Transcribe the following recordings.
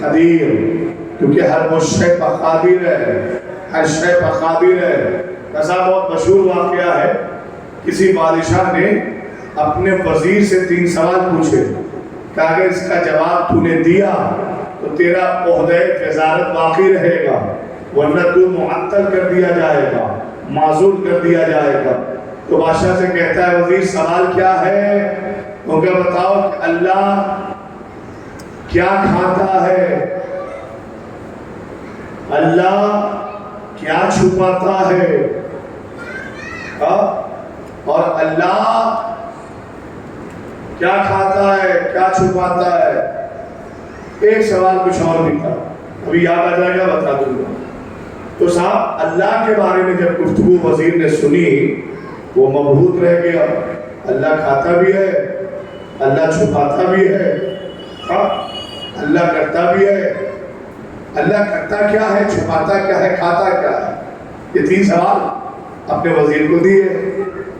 قدیر، کیونکہ ہر وہ شے پر قادر ہے، ہر شے پر قادر ہے۔ ایسا بہت مشہور واقعہ ہے، کسی بادشاہ نے اپنے وزیر سے 3 سوال پوچھے کہ اگر اس کا جواب تو نے دیا تو تیرا عہدہ وزارت باقی رہے گا، ورنہ تو معطل کر دیا جائے گا، معزول کر دیا جائے گا۔ تو بادشاہ سے کہتا ہے وزیر سوال کیا ہے؟ وہ کہ بتاؤ کہ اللہ کیا کھاتا ہے، اللہ کیا چھپاتا ہے، اور اللہ کیا کھاتا ہے کیا چھپاتا ہے۔ ایک سوال کچھ اور بھی تھا، ابھی یاد آ جائے گا بتا دوں گا۔ تو صاحب اللہ کے بارے میں جب گفتگو وزیر نے سنی وہ مبہوت رہ گیا۔ اللہ کھاتا بھی ہے، اللہ چھپاتا بھی ہے، اللہ کرتا بھی ہے۔ اللہ کرتا کیا ہے، چھپاتا کیا ہے، کھاتا کیا ہے؟ یہ 3 سوال اپنے وزیر کو دیے۔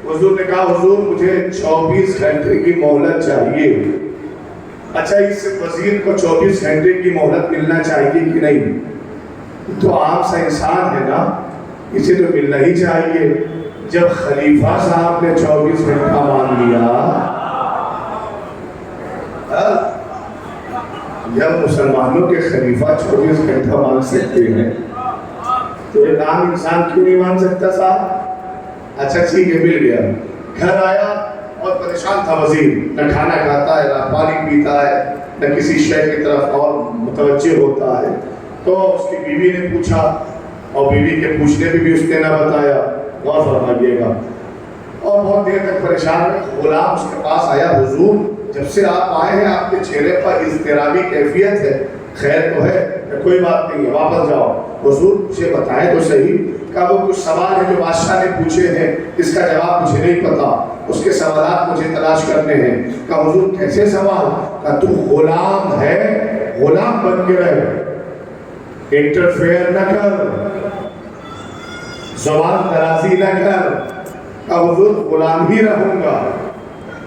حضور نے کہا حضور مجھے 24 گھنٹے کی مہلت چاہیے۔ اچھا اس وزیر کو 24 گھنٹے کی مہلت ملنا چاہیے کہ نہیں؟ تو عام سا انسان ہے نا، اسے تو ملنا ہی چاہیے۔ جب خلیفہ صاحب نے 24 گھنٹہ مان لیا، جب مسلمانوں کے خلیفہ 24 گھنٹہ مان سکتے ہیں تو ایک عام انسان کیوں نہیں مان سکتا صاحب؟ اچھا ٹھیک ہے، مل گیا۔ گھر آیا اور پریشان تھا وزیر، نہ کھانا کھاتا ہے، نہ پانی پیتا ہے، نہ کسی شے کی طرف اور متوجہ ہوتا ہے۔ تو اس کی بیوی نے پوچھا، اور بیوی کے پوچھنے پہ بھی اس نے نہ بتایا، غور فرمائیے گا۔ اور بہت دیر تک پریشان ہے۔ غلام اس کے پاس آیا، حضور جب سے آپ آئے ہیں آپ کے چہرے پر اضطرابی کیفیت ہے، خیر تو ہے؟ کوئی بات نہیں ہے، واپس جاؤ۔ حضور مجھے بتائیں تو صحیح، کہ وہ کچھ سوال ہیں جو بادشاہ نے پوچھے ہیں، اس کا جواب مجھے نہیں پتا، اس کے سوالات مجھے تلاش کرنے ہیں۔ کہ حضور کیسے سوال؟ کہ تو غلام ہے، غلام بن کے رہے، انٹرفیئر نہ کر، زبان درازی نہ کر۔ کہ حضور غلام ہی رہوں گا۔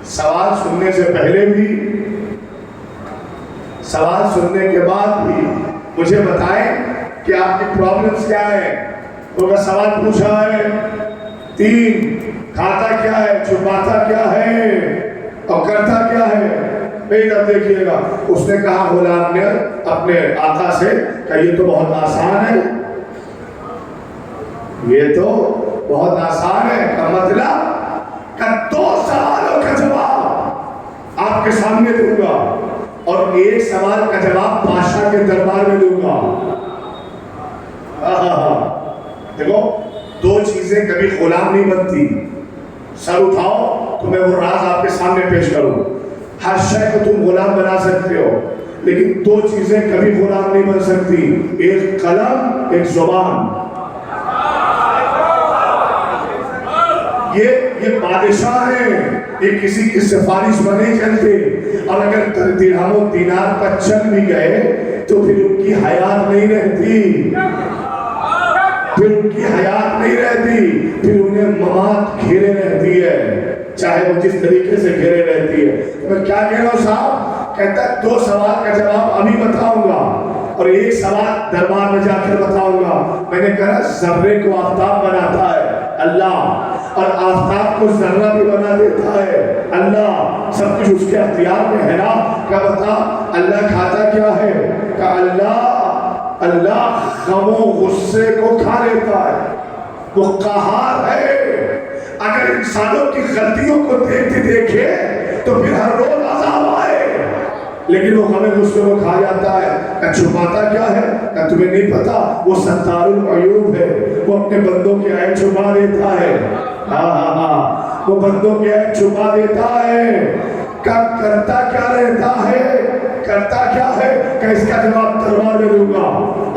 سوال سننے سے پہلے بھی، سوال سننے کے بعد بھی مجھے بتائیں کہ آپ کی پرابلمز کیا ہے۔ تو کا سوال پوچھا ہے 3، کھاتا کیا ہے، چھپاتا کیا ہے، اور کرتا کیا ہے؟ نہیں اب دیکھیے گا، اس نے کہا غلام نے اپنے آقا سے کہ یہ تو بہت آسان ہے، یہ تو بہت آسان ہے۔ کا مطلب کہ 2 سوالوں کا جواب آپ کے سامنے دوں گا، اور 1 سوال کا جواب بادشاہ کے دربار میں دوں گا۔ دیکھو 2 چیزیں کبھی غلام نہیں بنتی۔ سر اٹھاؤ تو میں وہ راز آپ کے سامنے پیش کروں۔ ہر شے کو تم غلام بنا سکتے ہو، لیکن 2 چیزیں کبھی غلام نہیں بن سکتی، ایک قلم، ایک زبان۔ یہ بادشاہ ہیں، یہ کسی کی سفارش پر نہیں چلتے، اور اگر درہم و دینار پر چل بھی گئے تو پھر ان کی حیات نہیں رہتی، پھر ان کی حیات نہیں رہتی، پھر انہیں ممات گھیرے رہتی ہے، چاہے وہ جس طریقے سے گھیرے رہتی ہے۔ میں کیا کہہ رہا ہوں صاحب؟ کہتا ہے 2 سوال کا جواب ابھی بتاؤں گا، اور 1 سوال دربار میں جا کر بتاؤں گا۔ میں نے کہا ذرے کو آفتاب بناتا ہے اللہ، اور آفتاب کو ذرہ بھی بنا دیتا ہے اللہ، سب کچھ اس کے اختیار میں ہے نا۔ کیا بتا اللہ کھاتا کیا ہے؟ کہ اللہ غم و غصے کو کھا لیتا ہے، وہ قہار ہے۔ اگر انسانوں کی غلطیوں کو دیکھتے دیکھے تو پھر ہر روز عذاب آئے، لیکن وہ غم غصے کو کھا جاتا ہے۔ کہ چھپاتا کیا ہے؟ کہ تمہیں نہیں پتا وہ ستار العیوب ہے، وہ اپنے بندوں کے عیب چھپا دیتا ہے۔ وہ بندوں کے عیب چھپا دیتا ہے۔ کرتا کیا رہتا ہے، کرتا کیا ہے؟ کہ اس کا جواب دربار میں دوں گا۔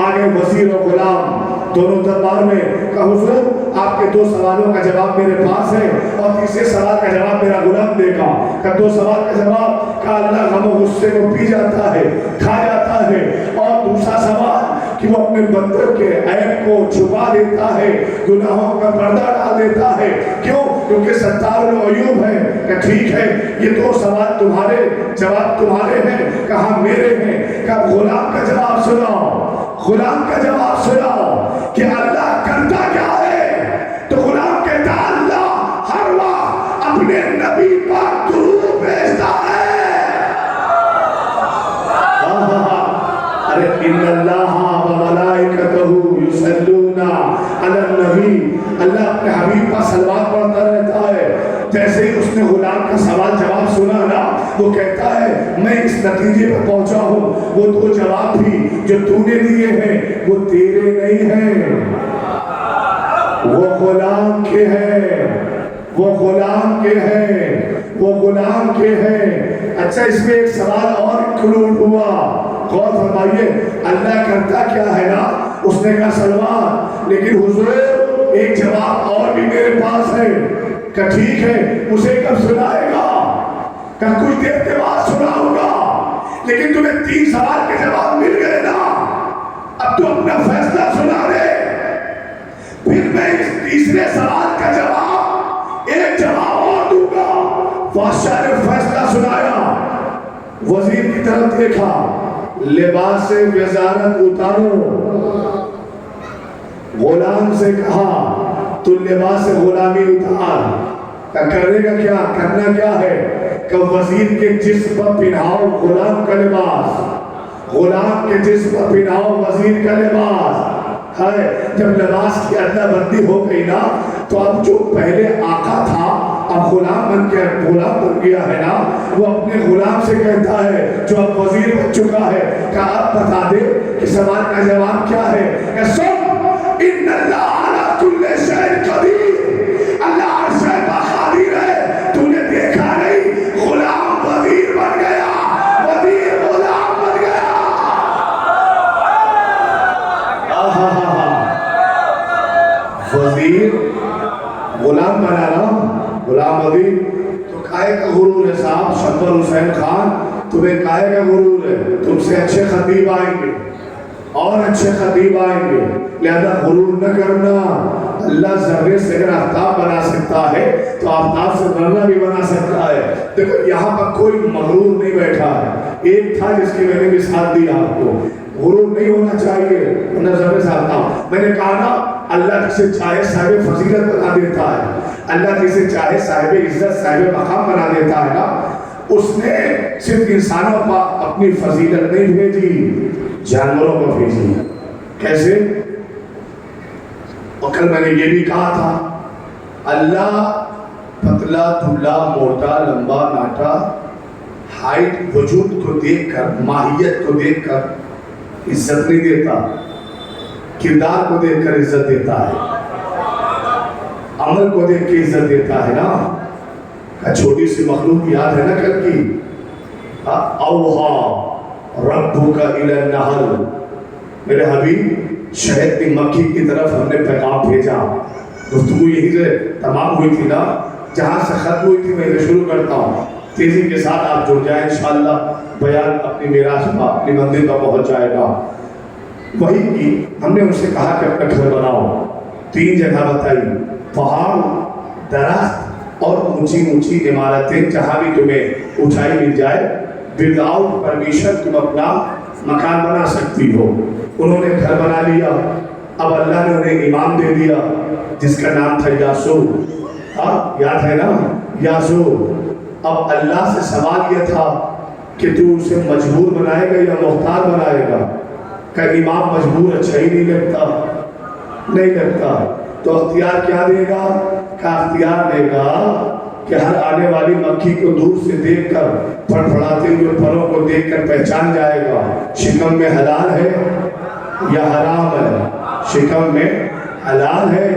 آگے وزیر و غلام دونوں دربار میں کہ حضور آپ کے 2 سوالوں کا جواب میرے پاس ہے، اور تیسرے سوال کا جواب میرا غلام دے گا۔ کہ 2 سوال کا جواب کہ اللہ غم و غصے کو پی جاتا ہے، کھا جاتا ہے، اور دوسرا سوال کہ وہ اپنے بندوں کے عیب کو چھپا دیتا ہے، گناہوں کا پردہ ڈال دیتا ہے۔ کیوں؟ کیونکہ ستار العیوب ہے۔ کہ ٹھیک ہے یہ 2 سوال تمہارے، جواب تمہارے ہیں، کہاں میرے ہیں؟ کہ غلام کا جواب جواب سناؤ، غلام کا جواب سناؤ کہ اللہ کرتا کیا ہے؟ تو غلام کہتا اللہ ہر وقت اپنے نبی پر درود بھیجتا ہے۔ ارے ان اللہ و ملائکتہ یصلون علی النبی، اللہ اپنے حبیب پر صلوات پڑھتا رہتا ہے۔ جیسے ہی اس نے غلام کا سوال جواب سنا نا، وہ کہتا ہے میں اس نتیجے پر پہنچا ہوں وہ دو جواب بھی جو تو نے دیے ہیں وہ تیرے نہیں ہیں، وہ غلام کے ہیں، وہ غلام کے ہیں، وہ غلام کے ہیں۔ اچھا اس میں ایک سوال اور انکلوڈ ہوا، غور فرمائیے، اللہ کرتا کیا ہے نا، اس نے کہا سلمان، لیکن حضور ایک جواب اور بھی میرے پاس ہے۔ کہ ٹھیک ہے اسے کب سنائے گا؟ کہ کچھ دیر کے بعد سناؤں گا، لیکن تمہیں 3 سوال کے جواب مل گئے نا، اب تو اپنا فیصلہ سنا دے۔ پھر میں اس تیسرے سوال کا جواب ایک جواب اور دوں گا۔ بادشاہ نے فیصلہ سنایا، وزیر کی طرف دیکھا، لباس وزارت اتارو، غلام سے کہا تو لباس غلامی اتار۔ کرنے کا کیا، کرنا کیا ہے کہ وزیر کے جسم پر پہناؤ غلام کا لباس، غلام کے جسم پر پہناؤ وزیر کا لباس ہے۔ جب لباس کی ادلا بدلی ہو گئی نا، تو اب جو پہلے آقا تھا اب غلام بن گیا ہے نا، وہ اپنے غلام سے کہتا ہے جو اب وزیر بن چکا ہے کہ اب بتا دے کہ سوال کا جواب کیا ہے۔ کہ سن، ان اللہ علی کل شیء قدیر، اللہ ہر شے پر قادر ہے۔ تو نے دیکھا نہیں غلام وزیر بن گیا، وزیر غلام بن گیا۔ وزیر غلام بنا نا، غلام وزیر۔ تو کائے کا غرور ہے صاحب شمبر حسین خان، تمہیں کائے کا غرور ہے؟ تم سے اچھے خطیب آئیں گے اور اچھے خطیب آئیں گے، لہذا غرور نہ کرنا۔ اللہ ذرے سے اگر آفتاب بنا سکتا ہے تو آفتاب سے ذرہ بھی بنا سکتا ہے۔ دیکھو یہاں پر کوئی مغرور نہیں بیٹھا ہے، ایک تھا جس کی میں نے بھی ساتھ دیا آپ کو۔ غرور نہیں ہونا چاہیے، ورنہ ذرے سے آتا ہوں۔ میں نے کہا نا اللہ جسے چاہے صاحب فضیلت بنا دیتا ہے، اللہ جسے چاہے صاحب عزت صاحب مقام بنا دیتا ہے نا۔ اس نے صرف انسانوں پر اپنی فضیلت نہیں بھیجی، جانوروں کو بھیجی۔ کیسے؟ اور کل میں نے یہ بھی کہا تھا اللہ پتلا دبلا موٹا لمبا ناٹا ہائٹ وجود کو دیکھ کر، ماہیت کو دیکھ کر عزت نہیں دیتا، کردار کو دیکھ کر عزت دیتا ہے، عمل کو دیکھ کے عزت دیتا ہے نا۔ چھوٹی سی مخلوق یاد ہے نا کل کی، اوہا ربک الی النحل، میرے حبیب شہد کی مکھی کی طرف ہم نے پیغام بھیجا۔ گفتگو یہی سے تمام ہوئی تھی نا، جہاں سے ختم ہوئی تھی میں اسے شروع کرتا ہوں، تیزی کے ساتھ آپ جڑ جائیں انشاءاللہ، بیان اپنی میراث پر اپنی منزل پر پہنچ جائے گا۔ وہی کی ہم نے ان سے کہا کہ اپنا گھر بناؤ، 3 جگہ بتائی، پہاڑ، درخت اور اونچی اونچی عمارتیں، جہاں بھی تمہیں اونچائی مل جائے، وداؤٹ پرمیشن تم اپنا مکان بنا سکتی ہو۔ انہوں نے گھر بنا لیا، اب اللہ نے انہیں امام دے دیا جس کا نام تھا یاسو، یاد ہے نا یاسو۔ اب اللہ سے سوال یہ تھا کہ تو اسے مجبور بنائے گا یا مختار بنائے گا؟ کہ امام مجبور اچھا ہی نہیں لگتا، نہیں لگتا، تو اختیار کیا دے گا؟ کہ اختیار دے گا کہ ہر آنے والی مکھی کو دور سے دیکھ کر، پھڑپھڑاتے ہوئے پھلوں کو دیکھ کر پہچان جائے گا شکم میں حلال ہے یا حرام ہے، شکم میں حلال ہے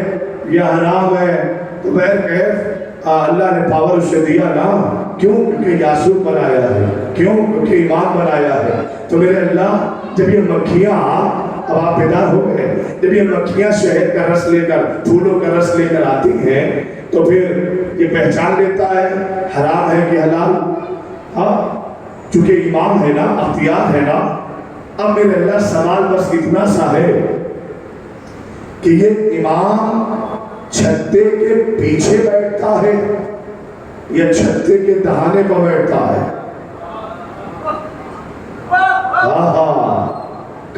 یا حرام ہے۔ تو بہرکیف اللہ نے پاور اسے دیا نا، کیوں؟ کیونکہ یاسوب بنایا ہے، کیوں؟ کیونکہ امام بنایا ہے۔ تو میرے اللہ جب یہ مکھیاں، اب آپ بیدار ہو گئے، جب یہ مکھیاں شہد کا رس لے کر، پھولوں کا رس لے کر آتی ہیں تو پھر یہ پہچان لیتا ہے حرام ہے کہ حلال، ہاں چونکہ امام ہے نا، اختیار ہے نا۔ اب میرے اللہ سوال بس اتنا سا ہے کہ یہ امام چھتے کے پیچھے بیٹھتا ہے یا چھتے کے دہانے پر بیٹھتا ہے؟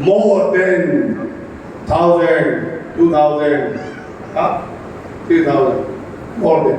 More than 1,000, 2,000, 3,000, more than।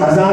1000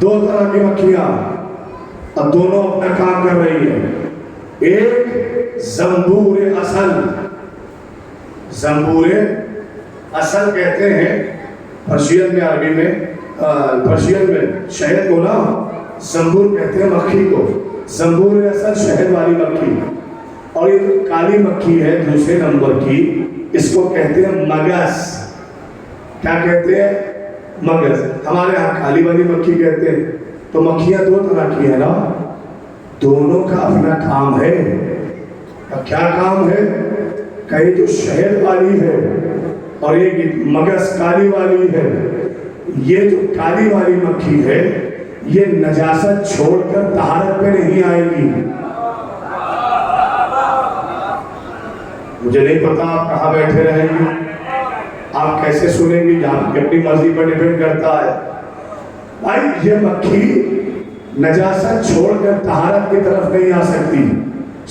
دو طرح کی مکھیاں اور دونوں اپنا کام کر رہی ہیں. ایک زنبور اصل، زنبور اصل کہتے ہیں پرشین میں، عربی میں پرشین میں شہد کو نا زنبور کہتے ہیں مکھی کو. زنبور اصل شہد والی مکھی. اور یہ کالی مکھی ہے دوسرے نمبر کی، اس کو کہتے ہیں مگس. کیا کہتے ہیں؟ مگس. ہمارے ہاں کالی والی مکھی کہتے ہیں. تو مکھیاں دو طرح کی ہے نا، دونوں کا اپنا کام ہے. کیا کام ہے؟ کہیں جو شہد والی ہے اور ایک مگس کالی والی ہے. یہ جو کالی والی مکھی ہے یہ نجاست چھوڑ کر طہارت پہ نہیں آئے گی. مجھے نہیں پتا آپ کہاں بیٹھے رہیں گے، آپ کیسے سنیں گے، آپ کی اپنی مرضی پر ڈیپینڈ کرتا ہے. بھائی یہ مکھی نجاست چھوڑ کر طہارت کی طرف نہیں آ سکتی.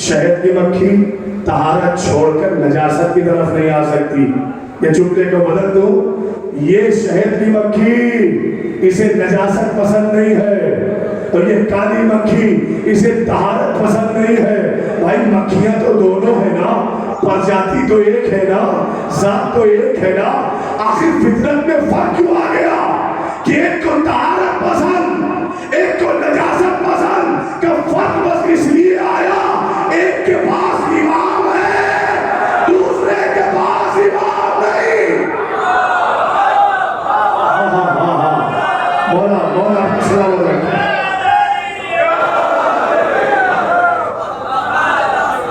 شہد کی مکھی طہارت چھوڑ کر نجاست کی طرف نہیں آ سکتی. یہ جملے کو بدل دو، یہ شہد کی مکھی اسے نجاست پسند نہیں ہے اور یہ کالی مکھی اسے طہارت پسند نہیں ہے. بھائی مکھیاں تو دونوں ہیں نا، پرجاتی تو ایک ہے نا، ذات تو ایک ہے نا. آخر فطرت میں فرق کیوں آ گیا کہ ایک کو طہارت پسند ایک کو نجاست پسند؟ کہ فرق بس اس لیے آیا ایک کے پاس امام ہے دوسرے کے پاس امام نہیں. مولا مولا سلام علیکم.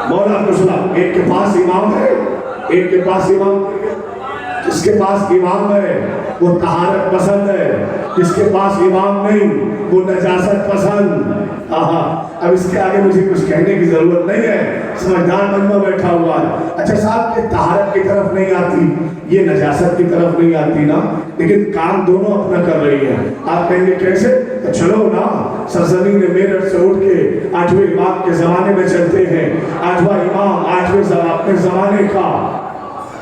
مولا کو سلام. ایک کے پاس امام ہے، ایک کے پاس امام. جس کے پاس امام ہے وہ طہارت پسند ہے، جس کے پاس امام نہیں وہ نجاست پسند. اب اس کے آگے مجھے کچھ کہنے کی ضرورت نہیں ہے، سمجھدار مجمع بیٹھا ہوا ہے. اچھا صاحب یہ طہارت کی طرف نہیں آتی، یہ نجاست کی طرف نہیں آتی نا، لیکن کام دونوں اپنا کر رہی ہے. آپ کہیں گے کیسے؟ تو چلو نا سرزمین میرٹھ سے اٹھ کے 8ویں امام کے زمانے میں چلتے ہیں. 8واں امام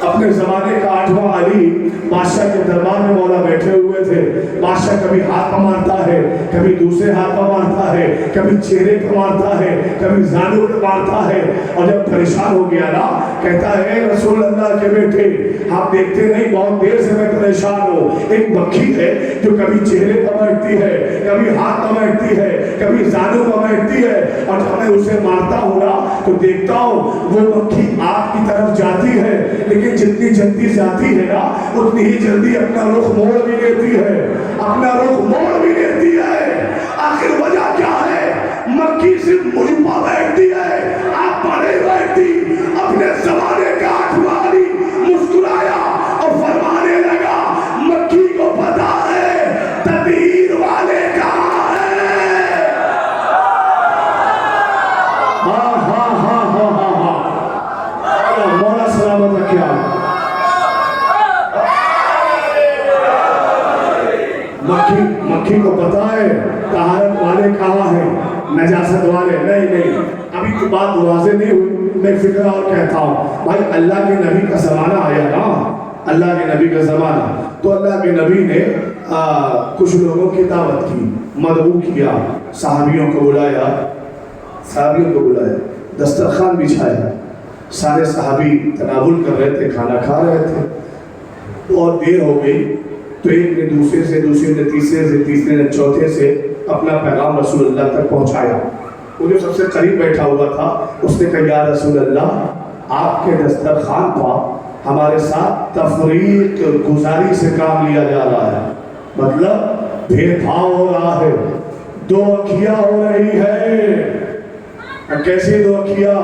اپنے زمانے کا 8واں علی بادشاہ کے دربار میں مولا بیٹھے ہوئے تھے. بادشاہ کبھی ہاتھ پہ مارتا ہے، کبھی دوسرے ہاتھ پہ مارتا ہے، کبھی چہرے پہ مارتا ہے، کبھی زانوں پہ مارتا ہے. اور جب پریشان ہو گیا نا کہتا ہے رسول اللہ کے بیٹے آپ دیکھتے نہیں بہت دیر سے میں پریشان ہوں. ایک مکھی ہے جو کبھی چہرے پہ بیٹھتی ہے، کبھی ہاتھ پہ بیٹھتی ہے، کبھی زانوں پہ بیٹھتی ہے، اور جب میں اسے مارتا ہوں نا تو دیکھتا ہوں وہ مکھی آپ کی طرف جاتی ہے، لیکن جتنی جلدی جاتی ہے نا اتنی ہی جلدی اپنا رخ موڑ بھی لیتی ہے، اپنا رخ موڑ بھی لیتی ہے. آخر وجہ کیا ہے؟ مکھی صرف مجھ پا بیٹھتی ہے، آپ پر نہیں بیٹھتی. اپنے زمانے کا 8واں علی مسکرایا اور فرمانے لگا مکھی کو پتا ہے تدبیر والے کہاں ہے. مولا سلامت رکھے آپ. مکھی کو پتا ہے طہارت والے کہاں ہیں، نجاست والے نہیں. ابھی تو بات واضح نہیں ہوئی، میں فکر اور کہتا ہوں. بھائی اللہ کے نبی کا زمانہ آیا نا، اللہ کے نبی کا زمانہ، تو اللہ کے نبی نے کچھ لوگوں کی دعوت کی، مدعو کیا، صحابیوں کو بلایا، دسترخوان بچھایا. سارے صحابی تناول کر رہے تھے، کھانا کھا رہے تھے. بہت دیر ہو گئی تو ایک نے دوسرے سے، دوسرے نے تیسرے سے، تیسرے نے چوتھے سے اپنا پیغام رسول اللہ تک پہنچایا. وہ جو سب سے قریب بیٹھا ہوا تھا اس نے کہا یا رسول اللہ آپ کے دسترخوان پر ہمارے ساتھ تفریق گزاری سے کام لیا جا رہا ہے. مطلب بھید بھاؤ ہو رہا ہے، دو اکھیاں ہو رہی ہے. کیسی دو اکھیاں،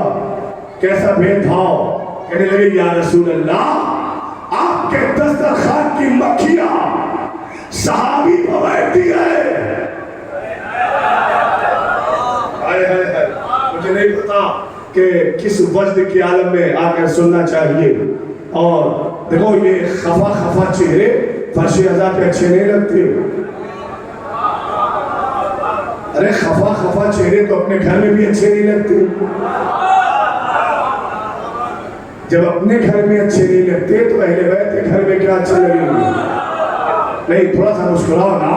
کیسا بھید بھاؤ؟ کہنے لگے یا رسول اللہ آپ کے دسترخوان کی مکھیاں صحابی پر بیٹھتی ہے. مجھے نہیں پتا کہ کس وجد کے عالم میں آ کر سننا چاہیے. اور دیکھو یہ خفا چہرے فرش ازا پہ اچھے نہیں لگتے. ارے خفا چہرے تو اپنے گھر میں بھی اچھے نہیں لگتے. جب اپنے گھر میں اچھے نہیں لگتے تو اہل بیت کے گھر میں کیا اچھے لگیں گے؟ نہیں تھوڑا سا مسکراؤ نا.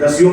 10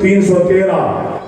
313,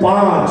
5,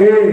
1।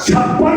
56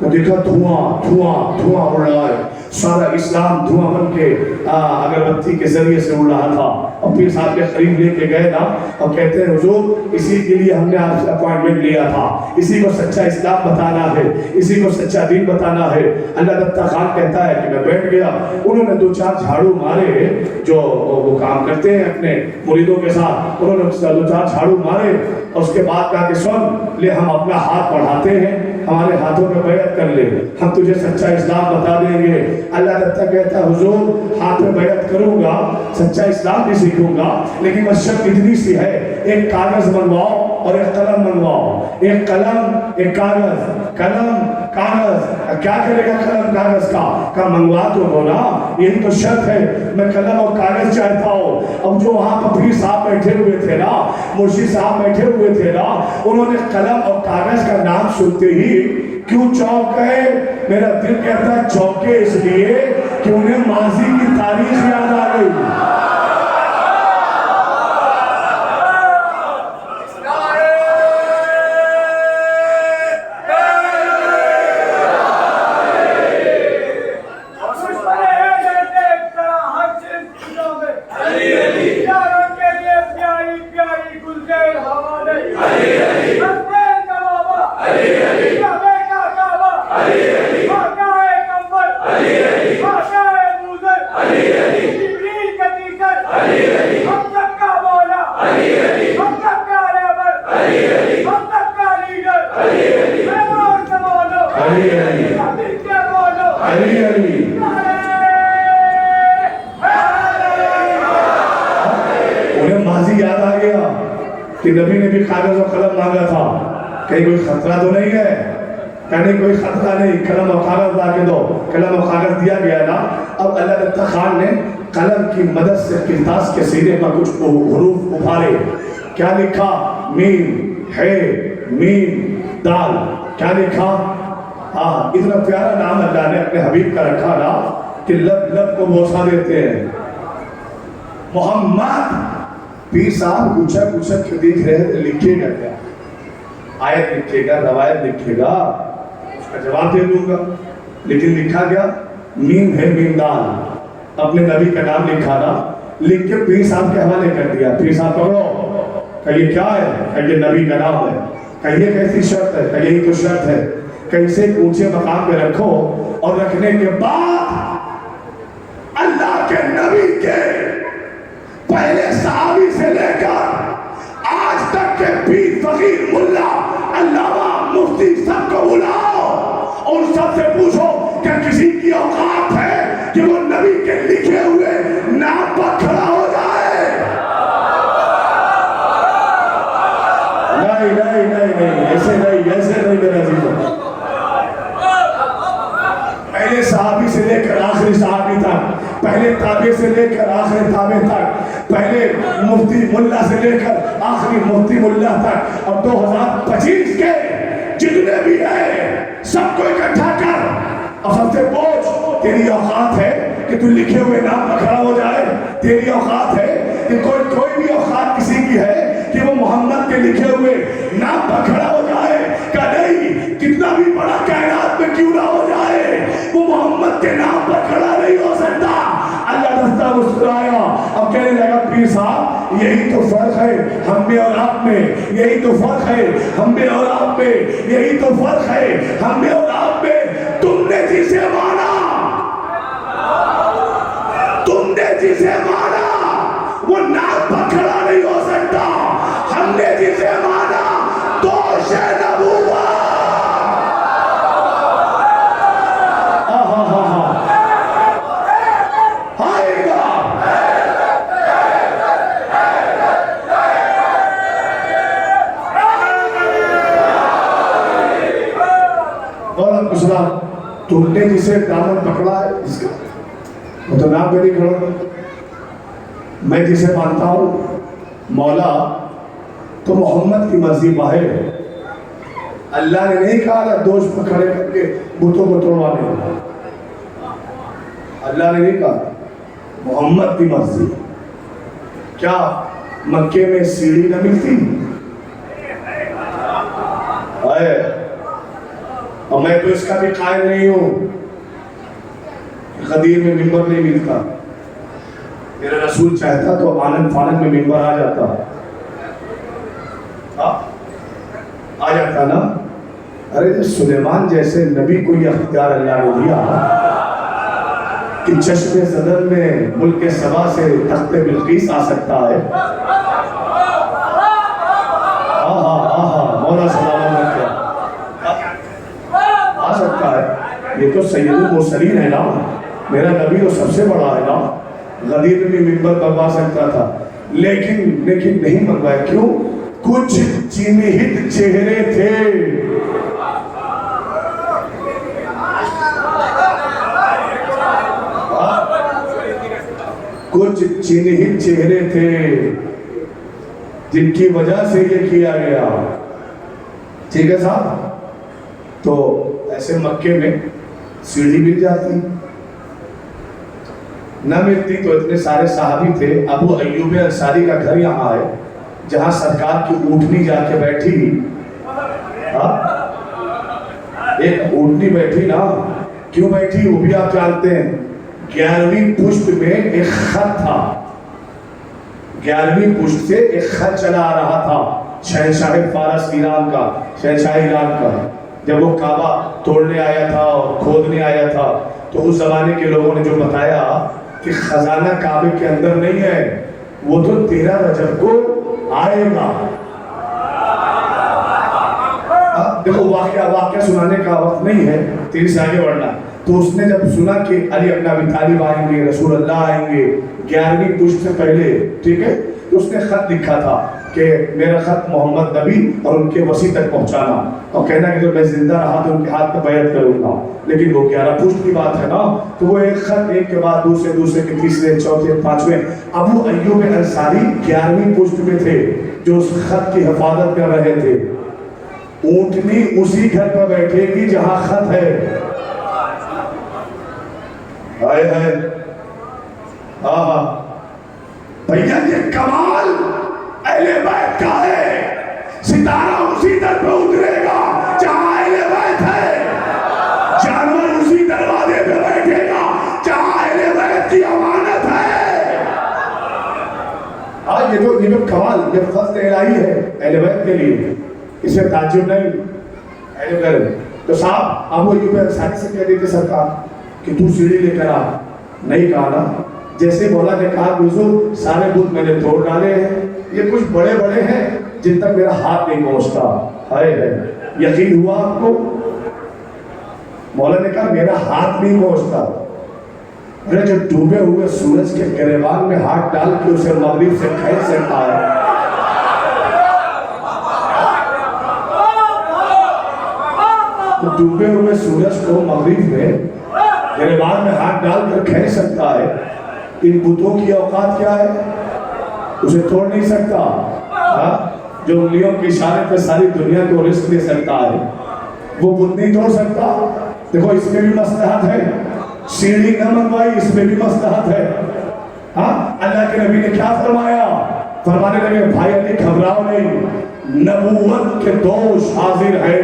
تو دیکھا دھواں دھواں دھواں اڑ رہا ہے، سارا اسلام دھواں بن کے اگربتی کے ذریعے سے اڑ رہا تھا. اور پیر صاحب کے قریب لے کے گئے نا اور کہتے ہیں حضور اسی کے لیے ہم نے آپ سے اپوائنٹمنٹ لیا تھا، اسی کو سچا اسلام بتانا ہے، اسی کو سچا دین بتانا ہے. اللہ دتہ خان کہتا ہے کہ میں بیٹھ گیا، انہوں نے 2-4 جھاڑو مارے، جو وہ کام کرتے ہیں اپنے مریدوں کے ساتھ، انہوں نے 2-4 جھاڑو مارے اور اس کے بعد کہا کہ سن لے ہم اپنا ہاتھ بڑھاتے ہیں، ہمارے ہاتھوں میں بیعت کر لے، ہم تجھے سچا اسلام بتا دیں گے. اللہ دتہ کہتا ہے حضور ہاتھ میں بیعت کروں گا، سچا اسلام بھی سیکھوں گا، لیکن مشق اتنی سی ہے، ایک کاغذ منگواؤ اور ایک قلم منگواؤ، ایک قلم ایک کاغذ، قلم کاغذ. کیا کرے گا قلم کاغذ کا؟ کہ منگوا تو دو نا، یہی تو شرط ہے، میں قلم اور کاغذ چاہتا ہوں. اب جو وہاں پر پیر صاحب بیٹھے ہوئے تھے نا، مرشد صاحب بیٹھے ہوئے تھے نا، انہوں نے قلم اور کاغذ کا نام سنتے ہی کیوں چونک گئے؟ میرا دل کہتا ہے چونکے اس لیے کہ انہیں ماضی کی تاریخ یاد آ گئی. کہ نبی نے بھی کاغذ و قلم مانگا تھا، کہیں کوئی خطرہ تو نہیں ہے؟ کہنے کوئی خطرہ نہیں، قلم و کاغذ لا کے دو. قلم و کاغذ دیا گیا نا. اب اللہ دتہ خان نے قلم کی مدد سے کرتاس کے سینے پر کچھ حروف ابھارے. کیا لکھا؟ میم ہے میم دال. کیا لکھا؟ اتنا پیارا نام اللہ نے اپنے حبیب کا رکھا نا کہ لب لب کو بوسا دیتے ہیں. محمد. پیر صاحب پوچھا کہ دیکھ رہے ہیں لکھے گا کیا؟ آیت لکھے گا، روایت لکھے گا، اس کا جواب دے دوں گا. لیکن لکھا گیا میم ہے میم دال. اپنے نبی کا نام لکھا نا، لکھ کے پیر صاحب کے حوالے کر دیا. پیر صاحب پڑھو کہ یہ کیا ہے؟ کہ یہ نبی کا نام ہے. کہ یہ کیسی شرط ہے؟ کہ یہی تو شرط ہے کہ اسے اونچے مقام پہ رکھو، اور رکھنے کے بعد اللہ کے نبی کے پہلے صحابی سے لے کر آج تک کے پیر فقیر ملا علامہ مفتی سب کو بلاؤ اور سب سے پوچھو کہ کسی کی اوقات ہے کہ وہ نبی کے لکھے ہوئے نام پر کھڑا ہو جائے؟ نہیں ایسے نہیں میرا عزیزو. پہلے صحابی سے لے کر آخری صحابی تک، پہلے تابع سے لے کر آخری تابع تک، پہلے مفتی ملا سے لے کر آخری مفتی ملا تک، اب 2025 کے جتنے بھی ہیں سب کو اکٹھا کر اور سب سے پوچھ تیری اوقات ہے کہ تو لکھے ہوئے نام پر کھڑا ہو جائے؟ تیری اوقات ہے کہ کوئی بھی اوقات کسی کی ہے کہ وہ محمد کے لکھے ہوئے نام پر کھڑا ہو جائے؟ کہ نہیں، کتنا بھی بڑا کائنات میں کیوں نہ ہو جائے وہ محمد کے نام پر کھڑا نہیں ہو سکتا. اللہ دستہ مسکرایا اور کہنے لگا پیر صاحب یہی تو فرق ہے ہم میں اور آپ میں، یہی تو فرق ہے ہم میں اور آپ میں، یہی تو فرق ہے ہم میں اور آپ میں. تم نے جسے مانا وہ نام پر کھڑا نہیں ہو سکتا. ہم نے جسے مانا دوش نبوت. تم نے جسے دامن پکڑا ہے اس کا وہ تو نام پہ نہیں کھڑا. میں جسے مانتا ہوں مولا تو محمد کی مرضی باہر ہے. اللہ نے نہیں کہا دوش پر کھڑے کر کے بتوں کو توڑوانے. اللہ نے نہیں کہا، محمد کی مرضی. کیا مکے میں سیڑھی نہ ملتی؟ اور میں تو اس کا بھی قائل نہیں ہوں غدیر میں ممبر نہیں ملتا. میرا رسول چاہتا تو آنن فانن میں ممبر آ جاتا. آ جاتا نا. ارے سلیمان جیسے نبی کو یہ اختیار اللہ نے دیا کہ چشم زدن میں ملک سبا سے تخت بلقیس آ سکتا ہے. مولا سلامت کیا آ سکتا ہے. یہ تو سید المرسلین ہے نا, میرا نبی تو سب سے بڑا ہے نا. غدیر میں بھی ممبر بنوا سکتا تھا لیکن نہیں بنوایا. کیوں؟ کچھ چینہت چہرے تھے. کچھ چینہت چہرے تھے جن کی وجہ سے یہ کیا گیا. ٹھیک ہے صاحب. تو ایسے مکے میں سیڑھی مل جاتی, نہ ملتی تو اتنے سارے صحابی تھے. ابو ایوب انصاری کا گھر یہاں ہے جہاں سرکار کی اونٹنی جا کے بیٹھی. ایک اونٹنی بیٹھی نا, کیوں بیٹھی وہ بھی آپ جانتے ہیں. 11ویں پشت میں ایک خط تھا, 11ویں پشت سے ایک خط چلا آ رہا تھا شہنشاہ فارس ایران کا, شہنشاہ ایران کا. جب وہ کعبہ توڑنے آیا تھا اور کھودنے آیا تھا تو اس زمانے کے لوگوں نے جو بتایا کہ خزانہ کعبے کے اندر نہیں ہے, وہ تو 13 رجب کو آئے گا. دیکھو واقعہ سنانے کا وقت نہیں ہے, تیری سے آگے بڑھنا. تو اس نے جب سنا کہ علی ابن ابی طالب آئیں گے, رسول اللہ آئیں گے 11ویں پشت سے پہلے, ٹھیک ہے, تو اس نے خط لکھا تھا کہ میرا خط محمد نبی اور ان کے وسیع تک پہنچانا, اور کہنا کہ جب میں زندہ رہا تو ان کے ہاتھ میں بیعت کروں گا. لیکن وہ 11 پشت کی بات ہے نا, تو وہ ایک خط ایک کے بعد دوسرے کے تیسرے چوتھے پانچویں. ابو ایوب انصاری 11ویں پشت میں تھے جو اس خط کی حفاظت کر رہے تھے. اونٹنی اسی گھر پر بیٹھے گی جہاں خط ہے. آئے ہے بھیا, یہ کمال اہل بیت کا ہے. ستارہ اسی در پہ اترے گا جہاں اہل بیت ہے, جانور اسی دروازے پہ بیٹھے گا جہاں اہل بیت کی امانت ہے. یہ تو کمال, یہ فضل الہی ہے اہل بیت کے لیے, اس میں تعجب نہیں. اہل بیت تو صاحب ابو ایوب انصاری سے کہہ دیتے سرکار کہ تو سیڑھی لے کر آ. نہیں کہا نا, جیسے مولا نے کہا حضور سارے بت میں نے توڑ ڈالے ہیں, یہ کچھ بڑے بڑے ہیں جن تک میرا ہاتھ نہیں پہنچتا. ہے یقین ہوا آپ کو؟ مولا نے کہا میرا ہاتھ نہیں پہنچتا. ارے جو ڈوبے ہوئے سورج کے گریبان میں ہاتھ ڈال کے اسے مغرب سے کھینچ سکتا ہے, تو ڈوبے ہوئے سورج کو مغرب میں گریبان میں ہاتھ ڈال کر کھینچ سکتا ہے, ان بتوں کی اوقات کیا ہے؟ اسے توڑ نہیں سکتا. جو انگلیوں کی اشارے پہ ساری دنیا کو رزق دے سکتا ہے, وہ بت نہیں توڑ سکتا. دیکھو اس میں بھی مصلحت ہے, سیڑھی نہ منگوائی اس میں بھی مصلحت ہے. اللہ کے نبی نے کیا فرمایا؟ فرمانے لگے بھائی علی گھبراؤ نہیں, نبوت کے دوش حاضر ہے,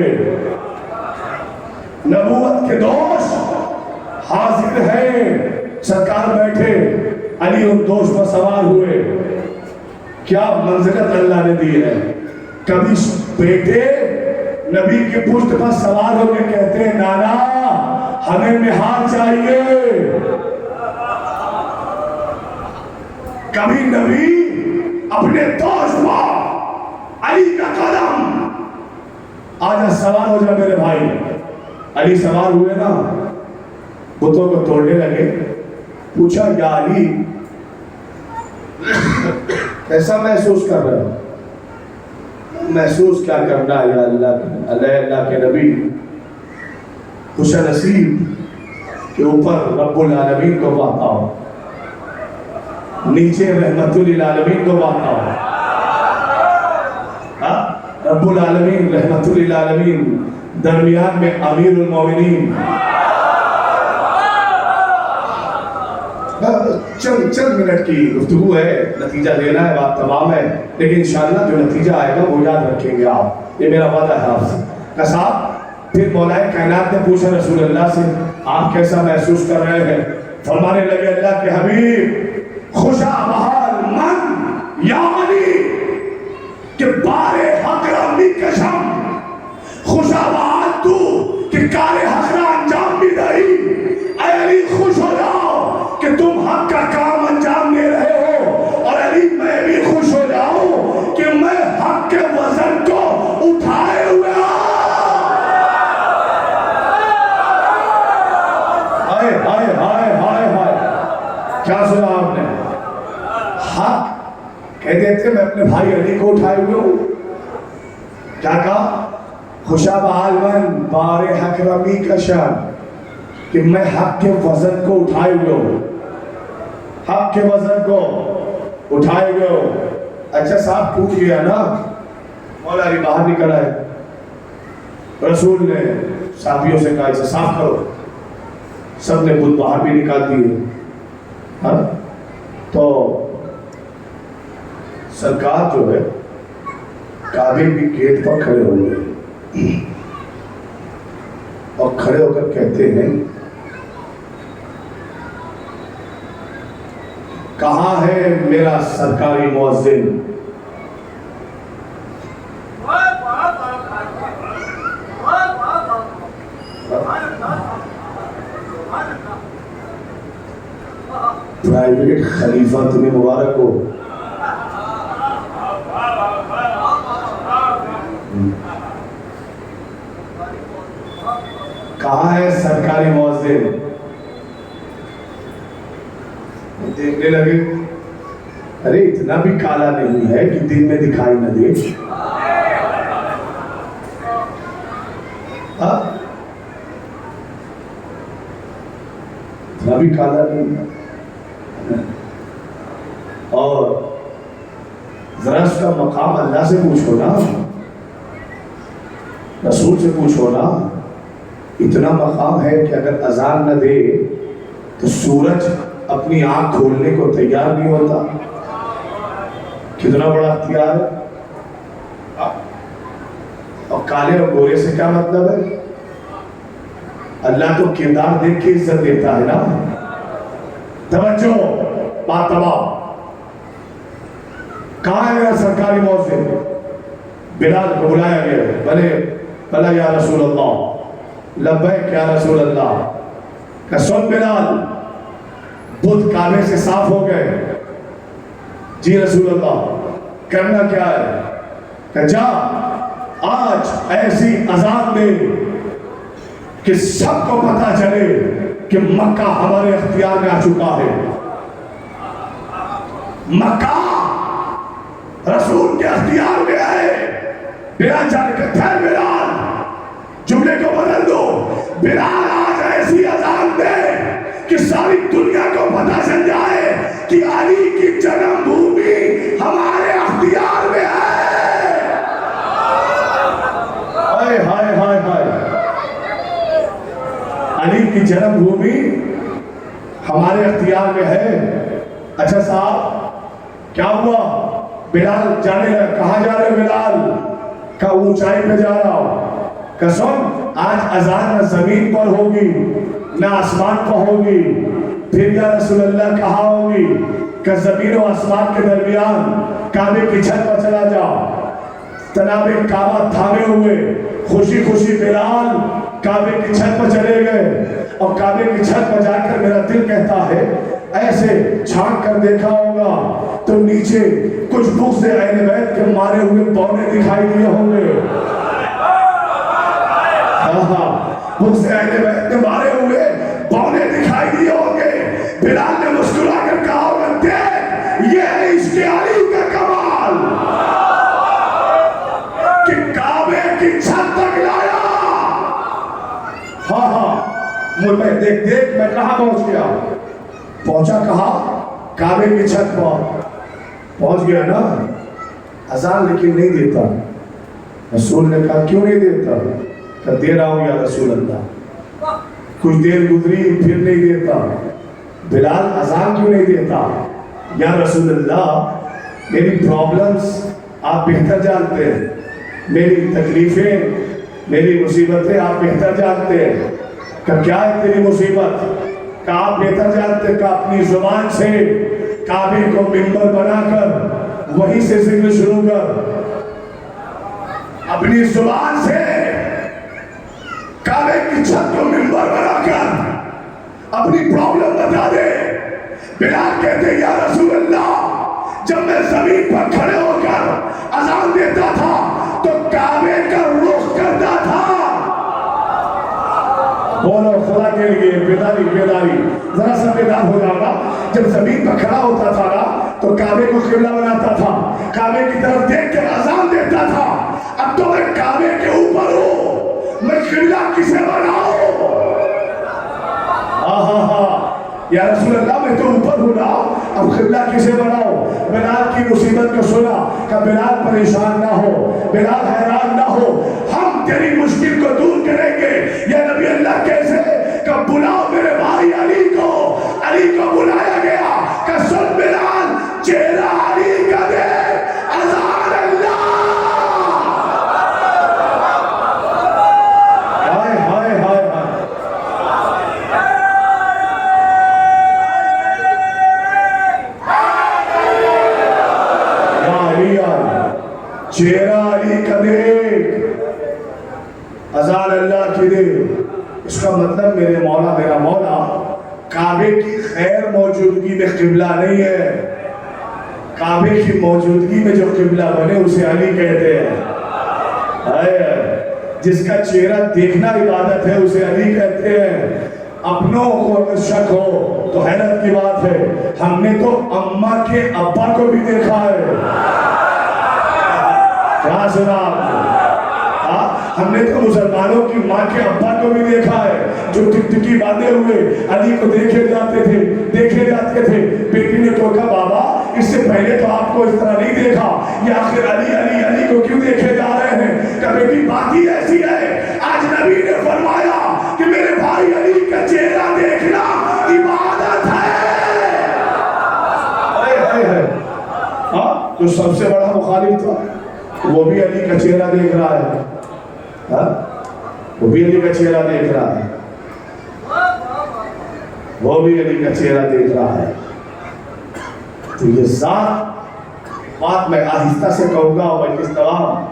نبوت کے دوش حاضر ہے. سرکار بیٹھے, علی ان دوش پر سوار ہوئے. کیا منزلت اللہ نے دی ہے. کبھی بیٹے نبی کے پشت پر سوار ہو کے کہتے ہیں نانا ہمیں مہار چاہیے. کبھی نبی اپنے دوش پر علی کا قدم, آجا سوار ہو جا میرے بھائی. علی سوار ہوئے نا, بتوں کو توڑنے لگے. پوچھا یا علی کیسا محسوس کر رہے ہو؟ محسوس کیا کرنا ہے یا اللہ کے نبی, خوش نصیب کہ اوپر رب العالمین کو پاتا ہو, نیچے رحمت للعالمین کو پاتا ہو. رب العالمین رحمت للعالمین, درمیان میں امیر المومنین. چند منٹ کی گفتگو ہے, نتیجہ دینا ہے, بات تمام ہے, لیکن انشاءاللہ جو نتیجہ آئے گا وہ یاد رکھیں گے آپ, یہ میرا وعدہ ہے آپ سے. صاحب پھر مولا کائنات نے پوچھا رسول اللہ سے آپ کیسا محسوس کر رہے ہیں؟ فرمانے لگے اللہ کے حبیب خوشا بحال من یعنی کہ بارے حق را می کشم، خوشا بحال تو کہ کارے حق را انجام بھی دہی۔ اے علی خوش ہو جاؤ کہ تم حق کا کام انجام دے رہے ہو، اور علی میں بھی خوش ہو جاؤں کہ میں حق کے وزن کو اٹھائے ہوئے ہائے ہائے ہائے ہائے ہائے۔ کیا سنا آپ نے؟ حق کہتے تھے میں اپنے بھائی علی کو اٹھائے ہوئے ہوں۔ کیا کہا؟ خوشا بحال من بار حق رمی کشم، کہ میں حق کے وزن کو اٹھائے ہوئے ہوں، حق کے وزن کو اٹھائے ہوئے ہوں۔ اچھا صاحب ٹوٹ گیا نا، مولا علی باہر نکل آئے، رسول نے صحابیوں سے کہا اسے صاف کرو، سب نے بت باہر بھی نکال دیے۔ ہاں تو سرکار جو ہے کعبے کی گیٹ پر کھڑے ہو گئے اور کھڑے ہو کر کہتے ہیں کہاں ہے میرا سرکاری مؤذن؟ پرائیویٹ خلیفہ تمہیں مبارک ہو۔ کہاں ہے سرکاری مؤذن؟ دیکھنے لگے ارے اتنا بھی کالا نہیں ہے کہ دن میں دکھائی نہ دے، اتنا بھی کالا نہیں ہے، اور ذرا اس کا مقام اللہ سے پوچھو نا، رسول سے پوچھو نا۔ اتنا مقام ہے کہ اگر اذان نہ دے تو سورج اپنی آنکھ کھولنے کو تیار نہیں ہوتا۔ کتنا بڑا اختیار ہے۔ اور کالے اور گورے سے کیا مطلب ہے؟ اللہ تو کردار دیکھ کے عزت دیتا ہے نا۔ توجہ بات تمام۔ کہاں ہے میرا سرکاری مؤذن؟ بلال کو بلایا گیا، بلا یا رسول اللہ، لبیک یا رسول اللہ۔ کہ سن بلال، بت کعبے سے صاف ہو گئے؟ جی رسول اللہ۔ کرنا کیا ہے؟ کہ جا آج ایسی اذان دے کہ سب کو پتا چلے کہ مکہ ہمارے اختیار میں آ چکا ہے، مکہ رسول کے اختیار میں ہے۔ بلال جانے کے پھر بلال جملے کو بدل دو، بلال آج ایسی اذان دے کہ ساری دنیا کو پتا چل جائے کہ علی کی جنم بھومی ہمارے اختیار میں ہے۔ ہائے ہائے ہائے ہائے، علی کی جنم بھومی ہمارے اختیار میں ہے۔ اچھا صاحب کیا ہوا؟ بلال جانے لگا۔ کہاں جا رہے بلال؟ کہا اونچائی پہ جا رہا ہوں۔ قسم آج اذان نہ زمین پر ہوگی نہ آسمان پر ہوگی، پھر یا رسول اللہ کہاں ہوگی؟ کہ زمین و آسمان کے درمیان کعبے کی چھت پر چلا جاؤ۔ تناب کعبہ تھامے ہوئے خوشی خوشی بلال کعبے کی چھت پر چلے گئے، اور کعبے کی چھت پر جا کر میرا دل کہتا ہے ایسے چھانک کر دیکھا ہوگا تو نیچے کچھ بغض اہل بیت کے مارے ہوئے بونے دکھائی دیے ہوں گے۔ بغض اہل بیت کے مارے ہوئے بونے دکھائی دیے ہوں گے۔ بلال نے مسکرا کر کہا ہوگا دیکھ یہ ہے عشق علی کا کمال کہ کعبے کی چھت تک لایا۔ میں دیکھ میں کہاں پہنچ گیا؟ پہنچا کہاں؟ کعبے کی چھت پر پہنچ گیا نا۔ اذان لیکن نہیں دیتا۔ رسول نے کہا کیوں نہیں دیتا؟ کہ دے رہا ہوں یا رسول اللہ۔ کچھ دیر گزری پھر نہیں دیتا۔ بلال اذان کیوں نہیں دیتا؟ یا رسول اللہ میری پرابلمز آپ بہتر جانتے ہیں، میری تکلیفیں میری مصیبتیں آپ بہتر جانتے ہیں کہ کیا ہے تیری مصیبت، کہ آپ بہتر جانتے ہیں کہ اپنی زبان سے کعبے کو منبر بنا کر وہیں سے ذکر شروع کر، اپنی زبان سے کعبے کی چھت کو منبر بنا کر اپنی پرابلم بتا دے۔ بلال کہتے یا رسول اللہ، جب میں زمین پر کھڑے ہو کر اذان دیتا تھا تو کعبے کا رخ کرتا تھا۔ بولو خدا کے لیے بیداری بیداری، ذرا سا بیدار ہو جاؤ گا۔ جب زمین پر کھڑا ہوتا تھا نا تو کعبے کو قبلہ بناتا تھا، کعبے کی طرف دیکھ کر اذان دیتا تھا۔ اب تو میں کعبے کے اوپر ہوں، میں قبلہ کسے بناؤں؟ یا رسول اللہ میں تو اوپر ہوں نا، اب قبلہ کسے بناؤ؟ بلال کی مصیبت کو سنا کہ بلال پریشان نہ ہو، بلال حیران نہ ہو، ہم تیری مشکل کو دور کریں گے۔ یا نبی اللہ کیسے؟ کہ بلاؤ میرے بھائی علی کو۔ علی کو بلایا گیا کہ سن بلال، چہرہ علی کا دے، اذان اللہ۔ ہائے ہائے ہائے چہرہ علی کا دیکھ، اذان اللہ کی دے۔ اس کا مطلب میرے مولا، میرا مولا کعبے کی خیر موجودگی میں قبلہ نہیں ہے، کعبے کی موجودگی میں جو قبلہ بنے اسے علی کہتے ہیں۔ جس کا چہرہ دیکھنا عبادت ہے اسے علی کہتے ہیں۔ اپنوں کو اگر شک ہو تو حیرت کی بات ہے، ہم نے تو اماں کے ابا کو بھی دیکھا ہے۔ کہاں سنا آپ نے؟ ہم نے تو مسلمانوں کی ماں کے ابا کو بھی دیکھا ہے جو ٹکٹکی باندھے ہوئے علی کو دیکھے جاتے تھے۔ بیٹی نے تو کہا بابا اس سے پہلے تو آپ کو اس طرح نہیں دیکھا، یہ آخر علی علی علی کو کیوں دیکھے جا رہے ہیں؟ کہ بیٹی بات ہی ایسی ہے، آج نبی نے فرمایا کہ میرے بھائی علی کا چہرہ دیکھنا عبادت ہے۔ جو سب سے بڑا مخالف تھا وہ بھی علی کا چہرہ دیکھ رہا ہے، وہ بھی علی کا چہرہ دیکھ رہا ہے، وہ بھی علی کا چہرہ دیکھ رہا ہے۔ تو یہ ذات بات میں آہستہ سے کہوں گا مجلس تمام،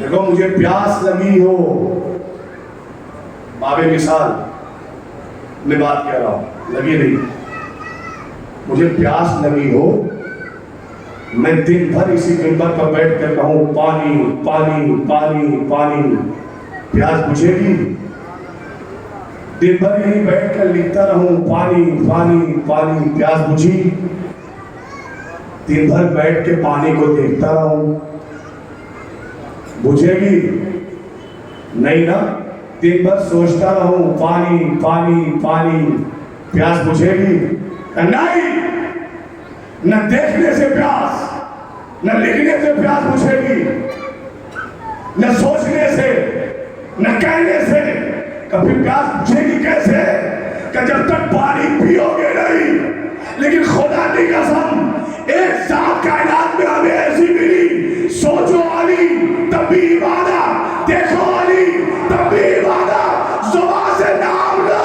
دیکھو مجھے پیاس لگی ہو، باب مثال میں بات کہہ رہا ہوں، لگی نہیں، مجھے پیاس لگی ہو، میں دن بھر اسی منبر پر بیٹھ کر کہوں پانی پانی پانی پانی، پیاس بجھے گی؟ دن بھر یہیں بیٹھ کر لکھتا رہوں پانی پانی پانی، پیاس بجھی؟ دن بھر بیٹھ کے پانی کو دیکھتا رہوں، بجھے گی؟ نہیں نا۔ دن بھر سوچتا رہوں پانی پانی پانی، پیاس بجھے گی؟ نہیں، نہ دیکھنے سے پیاس، نہ لکھنے سے پیاس بجھے گی، نہ سوچنے سے، نہ کہنے سے۔ کبھی پیاس بجھے گی کیسے؟ کہ جب تک پانی پیو گے نہیں۔ لیکن خدا کی قسم ایک ذات کائنات میں ہمیں ایسی ملی، سوچو علی تب بھی عبادت، دیکھو علی تب بھی عبادت، زبان سے نام لو۔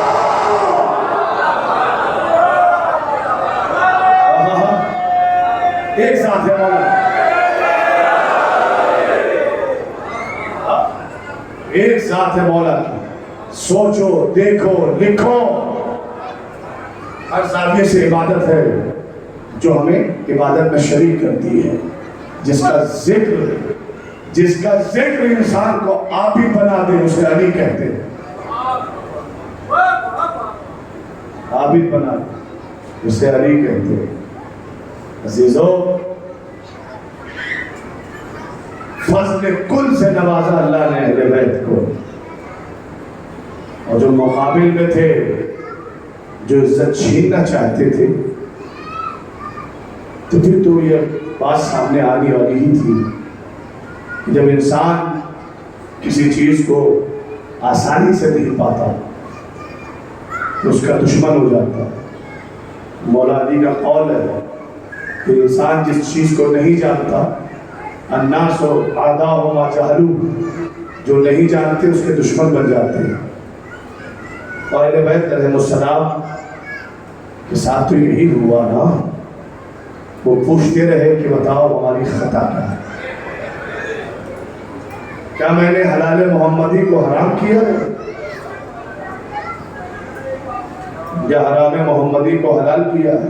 ایک ساتھ ہے مولا، ایک ساتھ ہے مولا کی، سوچو دیکھو لکھو۔ ہر زاویے سے عبادت ہے جو ہمیں عبادت میں شریک کرتی ہے، جس کا ذکر انسان کو آپ ہی بنا دے اسے علی کہتے ہیں، آپ ہی بنا دے اسے علی کہتے ہیں۔ عزیزو، فضل کل سے نوازا اللہ نے اہل بیت کو، اور جو مقابل میں تھے، جو عزت چھیننا چاہتے تھے، تو پھر تو یہ بات سامنے آنے والی ہی تھی کہ جب انسان کسی چیز کو آسانی سے نہیں پاتا تو اس کا دشمن ہو جاتا۔ مولا علی کا قول ہے کہ انسان جس چیز کو نہیں جانتا الناس اعداء ما جہلوا، جو نہیں جانتے اس کے دشمن بن جاتے ہیں۔ اور اہل بیت علیہ السلام کے ساتھ تو یہی ہوا نا، وہ پوچھتے رہے کہ بتاؤ ہماری خطا کیا ہے، کیا میں نے حلال محمدی کو حرام کیا ہے یا حرام محمدی کو حلال کیا ہے؟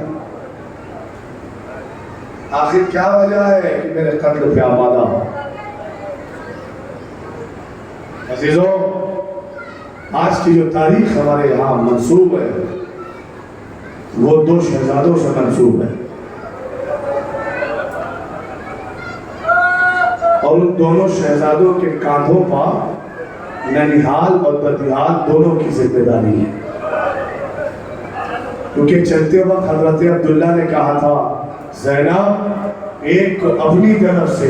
آخر کیا وجہ ہے کہ میرے قتل پہ آمادہ ہو؟ عزیزو، آج کی جو تاریخ ہمارے یہاں منسوب ہے وہ 2 شہزادوں سے منسوب ہے، اور ان دونوں شہزادوں کے کاندھوں پر ننیحال اور بدیحال دونوں کی ذمہ داری ہے، کیونکہ چلتے وقت حضرت عبداللہ نے کہا تھا زینب ایک کو اپنی طرف سے،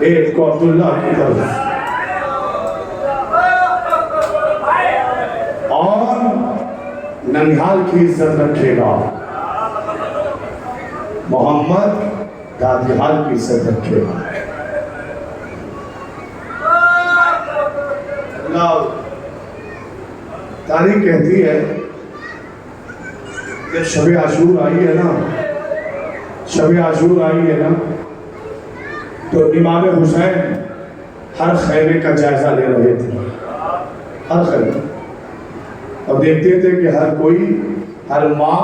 ایک کو عبداللہ کی طرف سے، اور ننیحال کی عزت رکھے گا، محمد دادیحال کی عزت رکھے گا۔ اللہ تاریخ کہتی ہے جب شب عاشور آئی ہے نا، شب عاشور آئی ہے نا، تو امام حسین ہر خیمے کا جائزہ لے رہے تھے، ہر خیمے، اور دیکھتے تھے کہ ہر کوئی، ہر ماں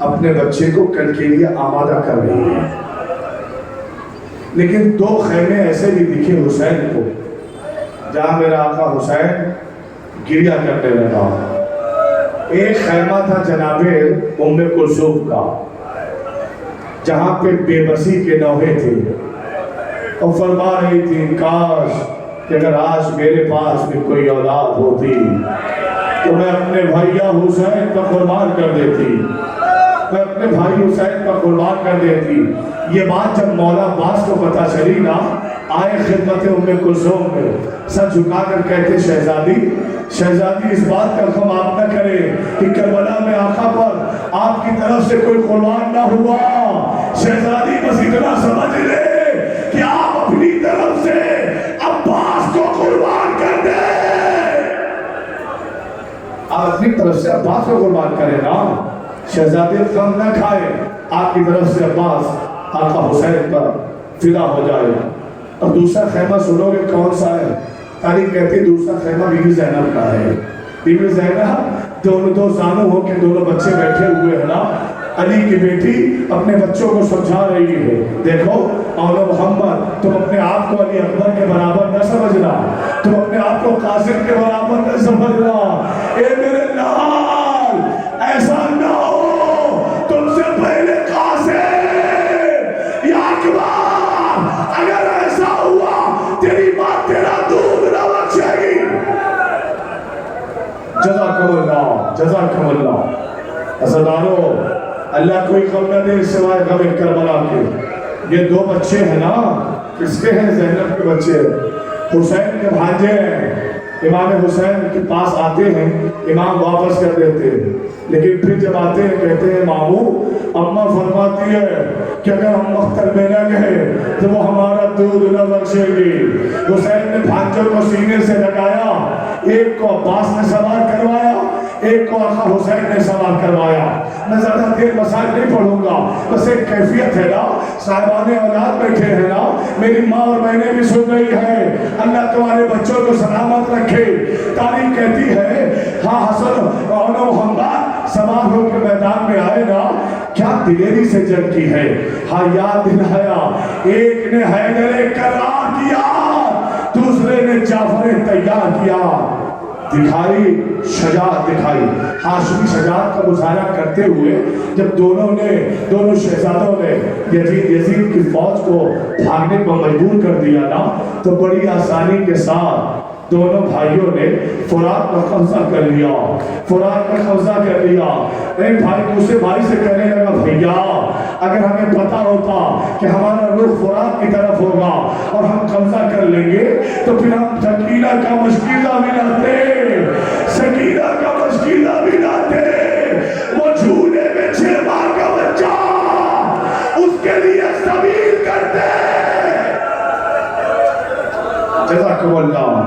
اپنے بچے کو کل کے لیے آمادہ کر رہی ہے، لیکن 2 خیمے ایسے بھی دکھے حسین کو جہاں میرا آقا حسین گریہ کرنے لگا۔ ایک خیمہ تھا جناب ام کلثوم کا، جہاں پہ بے بسی کے نوحے تھے، اور فرما رہی تھی کاش کہ اگر آج میرے پاس بھی کوئی اولاد ہوتی تو میں اپنے بھائیہ حسین پر قربان کر دیتی، میں اپنے بھائی حسین پر قربان کر دیتی۔ یہ بات جب مولا عباس کو پتہ چلی نا، آئے خدمت ام کلثوم میں، سر جھکا کر کہتے شہزادی، شہزادی اس بات کا غم آپ نہ کریں کہ کربلا میں آقا پر آپ کی طرف سے کوئی قربان نہ ہوا، شہزادی بس اتنا سمجھ لے کہ آپ اپنی طرف سے عباس کو قربان کر دیں، آپ اپنی طرف سے عباس کو قربان کریں نا، شہزادی غم نہ کھائے، آپ کی طرف سے عباس آقا حسین پر فدا ہو جائے۔ اور دوسرا خیمہ سنو گے کون سا ہے؟ تاریخ کہتی ہے دوسرا خیمہ بی بی زینب کا ہے۔ بی بی زینب دو زانو ہو کے دونوں بچے بیٹھے ہوئے ہیں نا، علی کی بیٹی اپنے بچوں کو سمجھا رہی ہے، دیکھو اولو محمد تم اپنے آپ کو علی اکبر کے برابر نہ سمجھنا، تم اپنے آپ کو قاسم کے برابر نہ سمجھنا، اے میرے لال ایسا نہ ہو تم سے پہلے قاسم یا اکبر، اگر ایسا ہوا تیری ماں تیرا دودھ نہ بخشے گی۔ جزاکم اللہ، جزاکم اللہ۔ عزیزانو، اللہ کوئی غم نہ دے سوائے غم کربلا کے۔ یہ 2 بچے ہیں نا، کس کے ہیں؟ زینب کے بچے، حسین کے بھانجے ہیں۔ امام حسین کے پاس آتے ہیں، امام واپس کر دیتے ہیں، لیکن پھر جب آتے ہیں کہتے ہیں مامو اماں فرماتی ہے کہ اگر ہم مختل میں نہ گئے تو وہ ہمارا دودھ نہ بخشے گی۔ حسین نے بھانجوں کو سینے سے لگایا، ایک کو عباس نے سوار کروایا، ایک کو آقا حسین نے سوار کروایا۔ میں زیادہ دیر مسائل نہیں پڑھوں گا، بس ایک کیفیت ہے نا، صاحبان اولاد بیٹھے ہیں نا، میری ماں اور میں نے بھی سن رہی ہے، اللہ تمہارے بچوں کو سلامت رکھے۔ تاریخ کہتی ہے ہاں حسن اور محمد سوار ہو کے میدان میں آئے نا، کیا دلیری سے جنگ کی ہے، ہاں یاد دلایا، ایک نے حیدر کرار کیا، دوسرے نے جعفر تیار کیا، دکھائی شجاعت، دکھائی ہاشمی شجاعت کا مظاہرہ کرتے ہوئے جب دونوں شہزادوں نے یزید کی فوج کو بھاگنے پر مجبور کر دیا نا، تو بڑی آسانی کے ساتھ دونوں بھائیوں نے فرات پر قبضہ کر لیا، فرات پر قبضہ کر لیا۔ ایک بھائی دوسرے بھائی سے کہنے لگا بھیا اگر ہمیں پتا ہوتا کہ ہمارا رخ فرات کی طرف ہوگا اور ہم قبضہ کر لیں گے تو پھر ہم سکینہ کا مشکیزہ بھی لاتے، سکینہ کا مشکیزہ بھی لاتے، وہ جھولے میں 6 ماہ کا بچہ اس کے لیے زمین